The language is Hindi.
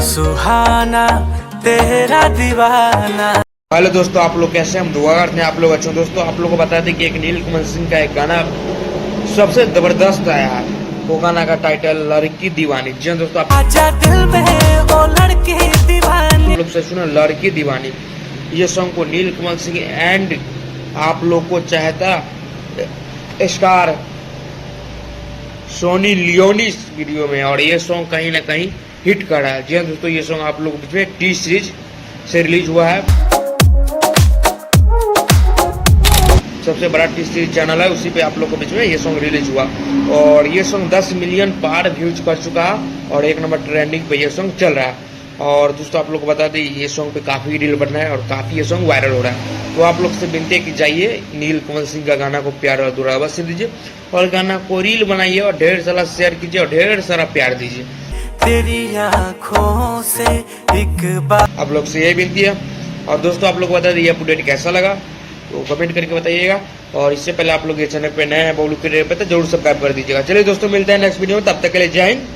सुहाना तेरा दीवाना। हेलो दोस्तों, आप लोग कैसे हैं? हम दुआ करते हैं आप लोग अच्छे हो। दोस्तों आप लोग को बता दें कि एक नीलकमल सिंह का एक गाना सबसे जबरदस्त आया है। वो गाना का टाइटल लड़की दीवानी। जी हाँ दोस्तों, आजा दिल में ओ लड़की दीवानी। आप लोग से सुना लड़की दीवानी। ये सॉन्ग को नीलकमल सिंह एंड आप लोग को चाहता स्टार सोनी लियोनी इस वीडियो में, और ये सॉन्ग कहीं ना कहीं हिट कर रहा है। जी हाँ दोस्तों, ये सॉन्ग आप लोगों के बीच में टी सीरीज से रिलीज हुआ है। सबसे बड़ा टी सीरीज चैनल है, उसी पे आप लोगों के बीच में ये सॉन्ग रिलीज हुआ, और ये सॉन्ग 10 मिलियन पार व्यूज कर चुका है और 1 नंबर ट्रेंडिंग पे ये सॉन्ग चल रहा है। और दोस्तों आप लोग को बता दें ये सॉन्ग पे काफ़ी रील बन रहा है और काफ़ी ये सॉन्ग वायरल हो रहा है। तो आप लोग से विनती है कि जाइए नीलकमल सिंह का गाना को प्यार और दुलावा से दीजिए, और गाना को रील बनाइए और ढेर सारा शेयर कीजिए और ढेर सारा प्यार दीजिए। तेरी आँखों से एक बार आप लोग से यही विनती है। और दोस्तों आप लोग को बता दें ये अपडेट कैसा लगा तो कमेंट करके बताइएगा, और इससे पहले आप लोग ये चैनल पे नए हैं, बबलू क्रिएटर पे तो जरूर सब्सक्राइब कर दीजिएगा। चलिए दोस्तों, मिलते हैं नेक्स्ट वीडियो में, तब तक के लिए जय हिंद।